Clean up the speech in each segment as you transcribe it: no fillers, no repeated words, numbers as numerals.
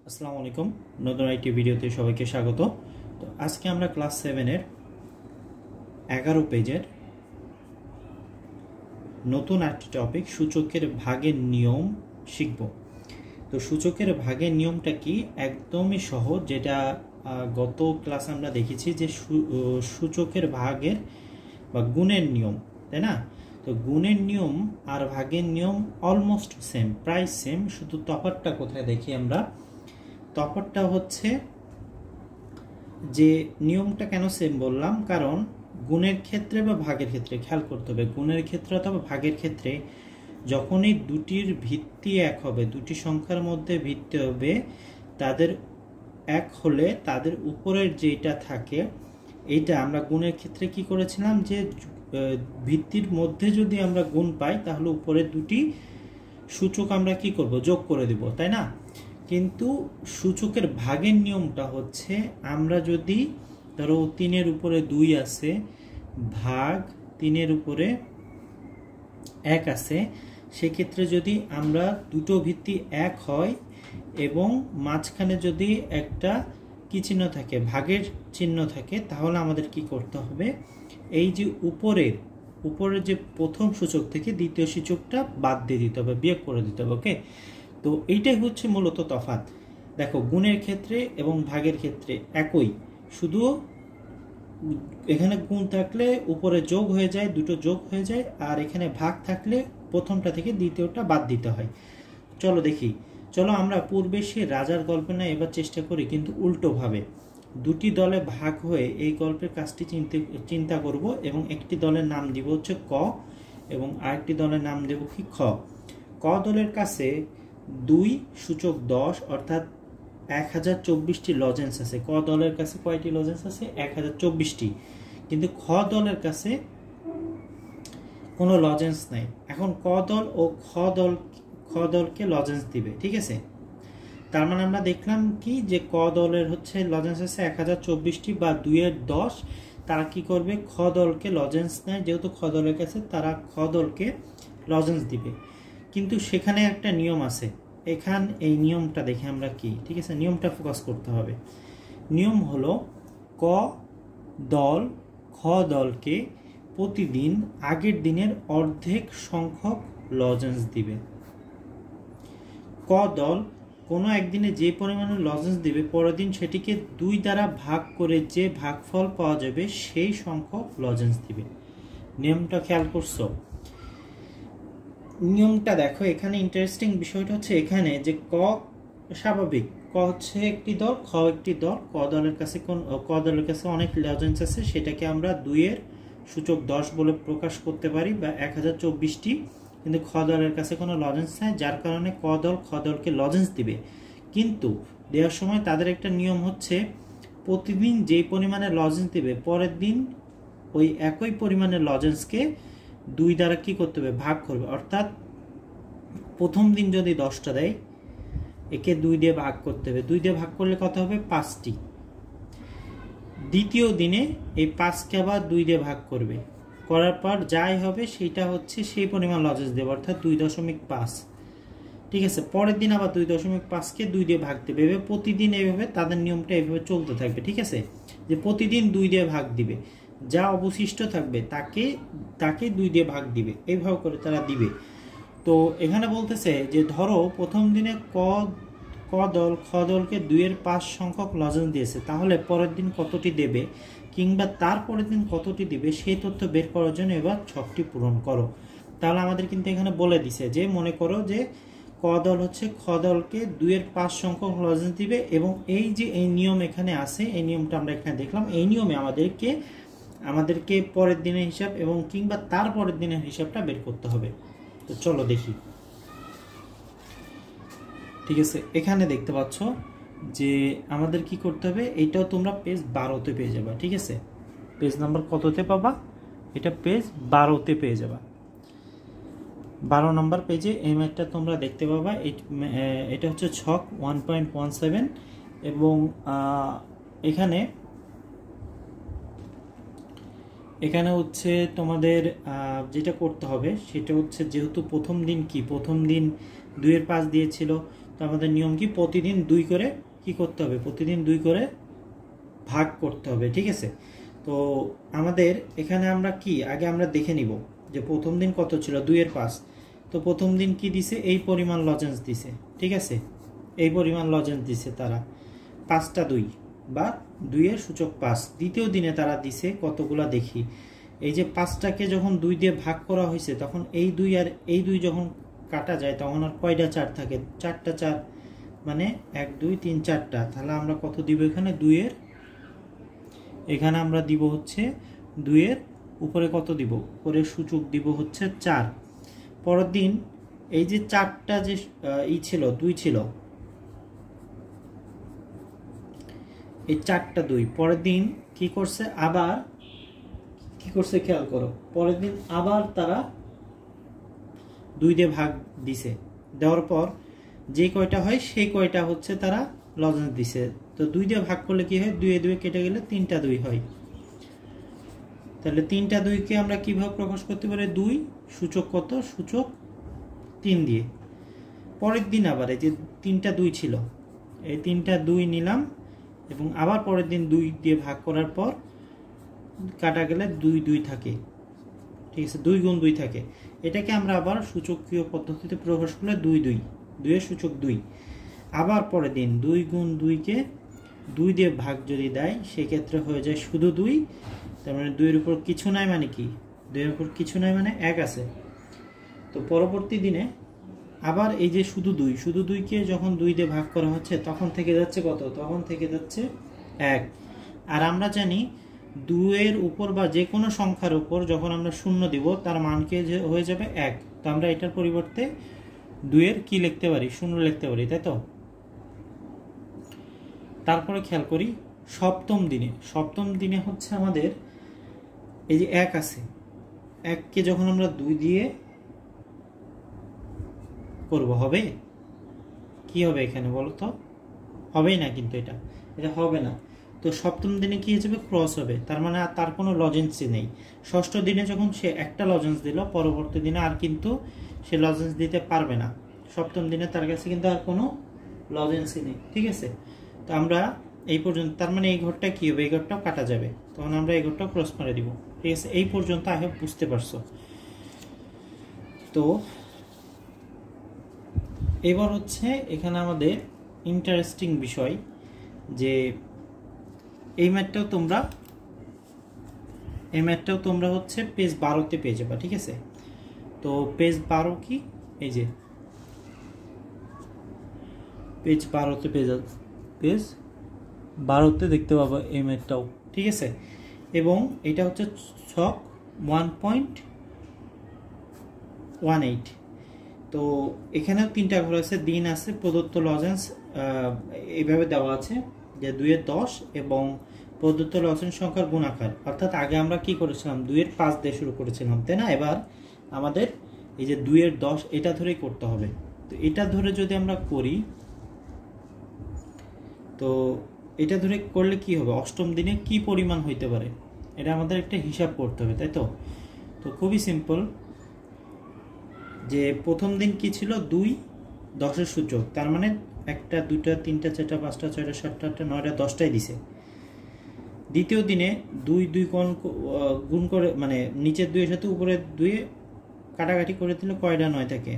আসসালামু আলাইকুম নতুন আইটি ভিডিওতে সবাইকে স্বাগত। তো আজকে আমরা ক্লাস 7 এর 11 পেজের নতুন একটি টপিক সূচকের ভাগের নিয়ম শিখব। তো সূচকের ভাগের নিয়মটা কি একদমই সহজ, যেটা গত ক্লাসে আমরা দেখেছি যে সূচকের ভাগের বা গুণের নিয়ম, তাই না? তো গুণের নিয়ম আর ভাগের নিয়ম অলমোস্ট সেম, প্রায় সেম, শুধু তফাৎটা কোথায় দেখি আমরা। তফাৎটা হচ্ছে যে নিয়মটা কেন সেম বললাম, কারণ গুণের ক্ষেত্রে বা ভাগের ক্ষেত্রে খেয়াল করতে হবে, গুণের ক্ষেত্রে অথবা ভাগের ক্ষেত্রে যখনই দুটির ভিত্তি এক হবে, দুটি সংখ্যার মধ্যে ভিত্তি হবে, তাদের এক হলে তাদের উপরের যেটা থাকে এইটা আমরা গুণের ক্ষেত্রে কি করেছিলাম যে ভিত্তির মধ্যে যদি আমরা গুণ পাই তাহলে উপরের দুটি সূচক আমরা কি করব, যোগ করে দেব, তাই না? কিন্তু সূচকের ভাগের নিয়মটা হচ্ছে আমরা যদি ধরো 3-এর উপরে 2 আছে ভাগ 3-এর উপরে 1 আছে, সেক্ষেত্রে যদি আমরা দুটো ভিত্তি এক হয় এবং মাঝখানে যদি একটা কি চিহ্ন থাকে, ভাগের চিহ্ন থাকে, তাহলে আমাদের কি করতে হবে, এই যে উপরের যে প্রথম সূচক থেকে দ্বিতীয় সূচকটা বাদ দিয়ে দিতে হবে, বিয়োগ করে দিতে হবে। ওকে, তো এইটাই হচ্ছে মূলত তফাৎ। দেখো গুণের ক্ষেত্রে এবং ভাগের ক্ষেত্রে একই, শুধু এখানে গুণ থাকলে উপরে যোগ হয়ে যায়, দুটো যোগ হয়ে যায়, আর এখানে ভাগ থাকলে প্রথমটা থেকে দ্বিতীয়টা বাদ দিতে হয়। চলো দেখি, চলো আমরা পূর্বে সে রাজার গল্প না এবার চেষ্টা করি, কিন্তু উল্টোভাবে দুটি দলে ভাগ হয়ে এই গল্পের কাজটি চিন্তা করব এবং একটি দলের নাম দিব হচ্ছে ক এবং আরেকটি দলের নাম দেব কি খ। ক দলের কাছে 2 সূচক 10 অর্থাৎ 1024টি লজেন্স আছে। ক দলের কাছে কয়টি লজেন্স আছে? 1024টি। কিন্তু খ দলের কাছে কোনো লজেন্স নাই। এখন ক দল ও খ দলকে লজেন্স দিবে, ঠিক আছে? তার মানে আমরা দেখলাম কি যে ক দলের হচ্ছে লজেন্স আছে 1024টি বা 2-এর 10, তারা কি করবে, খ দলকে লজেন্স নেয়, যেহেতু খ দলের কাছে, তারা খ দলকে লজেন্স দিবে। কিন্তু সেখানে একটা নিয়ম আছে, এই নিয়মটা দেখে আমরা কি, ঠিক আছে, নিয়মটা ফোকাস করতে হবে। নিয়ম হলো ক দল খ দলকে প্রতিদিন আগের দিনের অর্ধেক সংখ্যক লজেন্স দিবে। ক দল কোনো একদিনে যে পরিমাণে লজেন্স দিবে, পরের দিন সেটিকে 2 দ্বারা ভাগ করে যে ভাগফল পাওয়া যাবে সেই সংখ্যক লজেন্স দিবে। নিয়মটা খেয়াল করছো? নিয়মটা দেখো, এখানে ইন্টারেস্টিং বিষয়টা হচ্ছে এখানে যে ক স্বাভাবিক, ক হচ্ছে একটি দল, খ একটি দল, ক দলের কাছে অনেক লজেন্স আছে, সেটাকে আমরা 2-এর সূচক 10 বলে প্রকাশ করতে পারি বা 1024টি। কিন্তু খ দলের কাছে কোনো লজেন্স নাই, যার কারণে ক দল খ দলকে লজেন্স দিবে। কিন্তু দেওয়ার সময় তাদের একটা নিয়ম হচ্ছে প্রতিদিন যেই পরিমাণে লজেন্স দিবে, পরের দিন ওই একই পরিমাণের লজেন্সকে 2 দ্বারা কি করতে হবে, ভাগ করবে। অর্থাৎ প্রথম দিন যদি 10টা দেয়, একে 2 দিয়ে ভাগ করতে হবে, 2 দিয়ে ভাগ করলে কত হবে, 5টি। দ্বিতীয় দিনে এই 5কে আবার 2 দিয়ে ভাগ করবে, করার পর যাই হবে সেটা হচ্ছে সেই পরিমাণ লজেন্স দেবে, অর্থাৎ 2.5। ঠিক আছে, পরের দিন আবার 2.5কে 2 দিয়ে ভাগ দেবে। এভাবে প্রতিদিন এইভাবে তাদের নিয়মটা এইভাবে চলতে থাকবে, ঠিক আছে, যে প্রতিদিন 2 দিয়ে ভাগ দিবে, যা অবশিষ্ট থাকবে তাকে 2 দিয়ে ভাগ দিবে, এইভাবে করে তারা দিবে। তো এখানে বলতেছে যে ধরো প্রথম দিনে ক দল খ দলকে 2-এর 5 সংখ্যক লজেন্স দিয়েছে, তাহলে পরের দিন কতটি দেবে কিংবা তার পরের দিন কতটি দিবে সেই তথ্য বের করার জন্য এবার ছকটি পূরণ করো। তাহলে আমাদের কিন্তু এখানে বলে দিছে যে মনে করো যে ক দল হচ্ছে খ দলকে 2-এর 5 সংখ্যক লজেন্স দিবে, এবং এই যে এই নিয়ম এখানে আছে, এই নিয়মটা আমরা এখানে দেখলাম, এই নিয়মে আমাদেরকে পরের দিনের হিসাব এবং কিংবা তার পরের দিনের হিসাবটা বের করতে হবে। তো চলো দেখি। ঠিক আছে, এখানে দেখতে পাচ্ছ যে আমাদের কি করতে হবে, এইটাও তোমরা পেজ 12তে পেয়ে যাবা, ঠিক আছে? পেজ নাম্বার কততে পাবা? এটা পেজ 12তে পেয়ে যাবা। 12 নম্বর পেজে এই ম্যাথটা তোমরা দেখতে পাবা। এটা হচ্ছে ছক 1.17 এবং এখানে হচ্ছে তোমাদের যেটা করতে হবে সেটা হচ্ছে, যেহেতু প্রথম দিন 2-এর 5 দিয়েছিল, তো আমাদের নিয়ম কি প্রতিদিন 2 করে কি করতে হবে, প্রতিদিন 2 করে ভাগ করতে হবে। ঠিক আছে, তো আমাদের এখানে আমরা কি আগে আমরা দেখে নিব যে প্রথম দিন কত ছিল, 2 এর 5। তো প্রথম দিন কি দিছে, এই পরিমাণ লজেন্স দিছে। ঠিক আছে, এই পরিমাণ লজেন্স দিছে তারা, 5টা 2 বা 2 এর সূচক 5। দ্বিতীয় দিনে তারা দিছে কতগুলা দেখি, এই যে 5টাকে যখন 2 দিয়ে ভাগ করা হয়েছে তখন এই 2 আর এই 2 যখন কাটা যায় তখন আর কয়টা 4 থাকে, 4টা 4, মানে 1 2 3 4টা। তাহলে আমরা কত দিব এখানে, 2 এর, এখানে আমরা দিব হচ্ছে 2 এর উপরে কত দিব, উপরে সূচক দিব হচ্ছে 4। পরের দিন এই যে 4টা যে ছিল 2 ছিল, এই 4টা 2 পরের দিন কি করছে, আবার কি করছে খেয়াল করো, পরের দিন আবার তারা 2 দিয়ে ভাগ দিছে, দেওয়ার পর যে কয়টা হয় সেই কয়টা হচ্ছে তারা লজেন্স দিছে। তো 2 দিয়ে ভাগ করলে কি হয়, 2 এ 2 কেটে গেলে 3টা 2 হয়। তাহলে 3টা 2 কে আমরা কিভাবে প্রকাশ করতে পারি, 2 সূচক কত, সূচক 3 দিয়ে। পরের দিন আবার এই যে 3টা 2 ছিল, এই 3টা 2 নিলাম এবং আবার পরের দিন 2 দিয়ে ভাগ করার পর কাটা গেলে 2 2 থাকে। ঠিক আছে, 2 গুণ 2 থাকে। এটাকে আমরা আবার সূচকীয় পদ্ধতিতে প্রকাশ করলে 2 2, 2 এর সূচক 2। আবার পরের দিন 2 গুণ 2 কে 2 দিয়ে ভাগ যদি দেয় সেক্ষেত্রে হয়ে যায় শুধু 2। তার মানে 2 এর উপর কিছু নাই, মানে কি 2 এর উপর কিছু নাই মানে 1 আছে। তো পরবর্তী দিনে আবার এই যে শুধু 2, শুধু 2 কে যখন 2 দিয়ে ভাগ করা হচ্ছে তখন থেকে যাচ্ছে কত, তখন থেকে যাচ্ছে 1। আর আমরা জানি 2 এর উপর বা যে কোনো সংখ্যার উপর যখন আমরা শূন্য দিব তার মানকে হয়ে যাবে 1। তো আমরা এটার পরিবর্তে 2 এর কি লিখতে পারি, শূন্য লিখতে পারি, তাই তো। তারপরে খেয়াল করি সপ্তম দিনে হচ্ছে আমাদের এই যে 1 আছে, 1 কে যখন আমরা 2 দিয়ে করব হবে কি হবে, এখানে বলো তো, হবেই না, কিন্তু এটা হবে না। তো সপ্তম দিনে কি হয়ে যাবে, ক্রস হবে, তার মানে আর তার কোনো লজেন্সই নেই। ষষ্ঠ দিনে যখন সে একটা লজেন্স দিল পরবর্তী দিনে আর কিন্তু সে লজেন্স দিতে পারবে না। সপ্তম দিনে তার কাছে কিন্তু আর কোনো লজেন্সই নেই। ঠিক আছে, তো আমরা এই পর্যন্ত, তার মানে এই ঘরটা কি হবে, এই ঘরটাও কাটা যাবে, তখন আমরা এই ঘরটাও ক্রস করে দিব। ঠিক আছে, এই পর্যন্ত আগে বুঝতে পারছো। তো এবার হচ্ছে এখানে আমাদের ইন্টারেস্টিং বিষয় যে এই ম্যাথটাও তোমরা হচ্ছে পেজ 12তে পেয়ে যাবে। ঠিক আছে, তো পেজ 12 কি, এই যে পেজ 12তে পেজ 12তে দেখতে পাবো এই ম্যাথটাও। ঠিক আছে, এবং এটা হচ্ছে ছক 1.18। তো এখানেও 3টা ঘর আছে, দিন আছে, প্রদত্ত লজেন্স এইভাবে দেওয়া আছে যে 2 এর 10 এবং প্রদত্ত লজেন্স সংখ্যার গুণাকার। অর্থাৎ আগে আমরা কি করেছিলাম, 2 এর 5 দিয়ে শুরু করেছিলাম, তাই না। এবার আমাদের এই যে 2 এর 10 এটা ধরেই করতে হবে। তো এটা ধরে যদি আমরা করি, তো এটা ধরে করলে কি হবে, অষ্টম দিনে কি পরিমাণ হইতে পারে এটা আমাদের একটা হিসাব করতে হবে, তাই তো। তো খুবই সিম্পল, যে প্রথম দিন কি ছিল, 2 10 এর সূচক, তার মানে 1টা 2টা 3টা 4টা 5টা 6টা 7টা 8টা 9টা 10টাই দিছে। দ্বিতীয় দিনে 2 2 গুণ করে, মানে নিচের 2 এর সাথে উপরের 2 কাটাকাটি করে দিলে কয়টা 9 থাকে,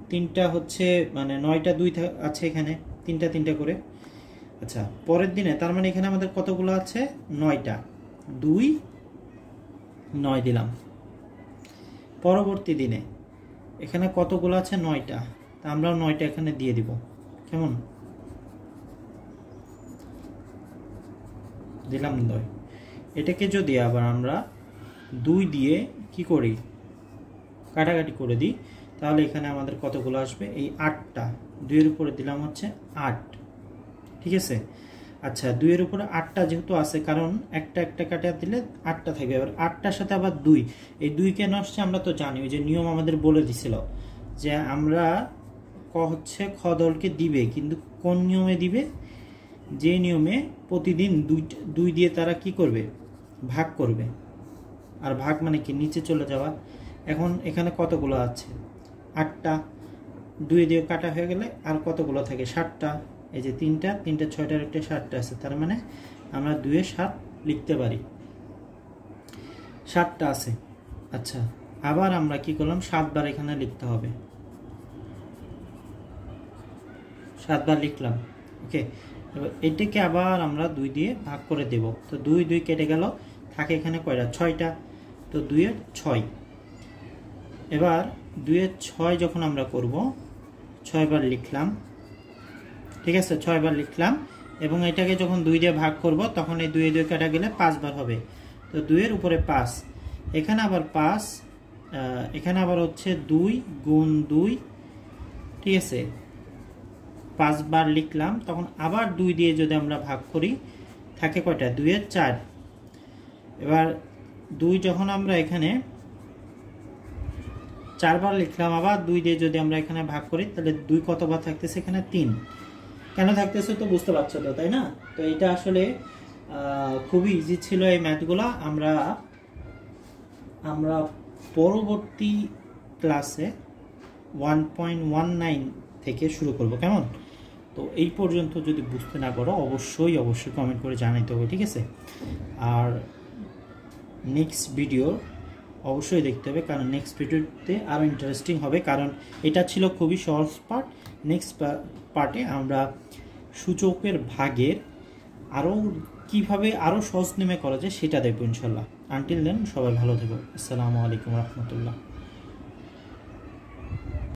3টা হচ্ছে, মানে 9টা 2 আছে এখানে, 3টা করে। আচ্ছা, পরের দিনে তার মানে এখানে আমাদের কতগুলো আছে, 9টা, 2 9 দিলাম। পরবর্তী দিনে এখানে কতগুলো আছে, 9টা, তা আমরা 9টা এখানে দিয়ে দিব, কেমন দিলাম 9। এটাকে যদি আবার আমরা 2 দিয়ে কি করি, কাটাকাটি করে দিই, তাহলে এখানে আমাদের কতগুলো আসবে, এই 8টা, 2 এর উপরে দিলাম হচ্ছে 8। ঠিক আছে, আচ্ছা 2 এর উপরে 8টা যেহেতু আছে, কারণ একটা কাটা দিলে 8টা থাকবে। এবার 8টার সাথে আবার 2, এই 2 কেন আসছে আমরা তো জানি, ওই যে নিয়ম আমাদের বলে দিছিল যে আমরা হচ্ছে খ দলকে দিবে, কিন্তু কোন নিয়মে দিবে, যে নিয়মে প্রতিদিন 2 দিয়ে তারা কি করবে, ভাগ করবে। আর ভাগ মানে কি, নিচে চলে যাওয়া। এখন এখানে কতগুলো আছে, 8টা, 2 দিয়ে কাটা হয়ে গেলে আর কতগুলো থাকে 7টা, এই যে 3টা 6টার একটা 7টা আছে, তার মানে আমরা 2 এর 7 লিখতে পারি, 7টা আছে। আচ্ছা, আবার আমরা কি করলাম 7 বার এখানে লিখতে হবে, 7 বার লিখলাম। ওকে, এবার এটাকে আবার আমরা 2 দিয়ে ভাগ করে দেব। তো 2 কেটে গেল, থাকে এখানে কয়টা 6টা, তো 2 এর 6। এবার 2 এর 6 যখন আমরা করব 6 বার লিখলাম, ঠিক আছে, 6 বার লিখলাম। এবং এটাকে যখন 2 দিয়ে ভাগ করব তখন এই 2 এ 2 কাটা গেলে 5 বার হবে। তো 2 এর উপরে 5, এখানে আবার 5, এখানে আবার হচ্ছে 2 গুণ 2, ঠিক আছে, 5 বার লিখলাম। তখন আবার 2 দিয়ে যদি আমরা ভাগ করি থাকে কয়টা 2 এর 4। এবার 2 যখন আমরা এখানে 4 বার লিখলাম, আবার 2 দিয়ে যদি আমরা এখানে ভাগ করি তাহলে 2 কতবার থাকতেছে এখানে 3। কেন থাকতেছে তো বুঝতে পারছো তো, তাই না? তো এটা আসলে খুবই ইজি ছিল এই ম্যাথগুলা। আমরা পরবর্তী ক্লাসে 1.19 থেকে শুরু করব, কেমন? তো এই পর্যন্ত যদি বুঝতে না পারো অবশ্যই কমেন্ট করে জানাইতে হবে, ঠিক আছে? আর নেক্সট ভিডিও অবশ্যই দেখতে হবে, কারণ নেক্সট ভিডিওতে আরও ইন্টারেস্টিং হবে, কারণ এটা ছিল খুবই সহজ পার্ট। নেক্সট পার্টে আমরা সূচকের ভাগের কিভাবে আরও সহজ নেমে করা যায় সেটা দেখবো ইনশাল্লাহ। আনটিল দেন সবাই ভালো থেকো। আসসালামু আলাইকুম রহমতুল্লাহ।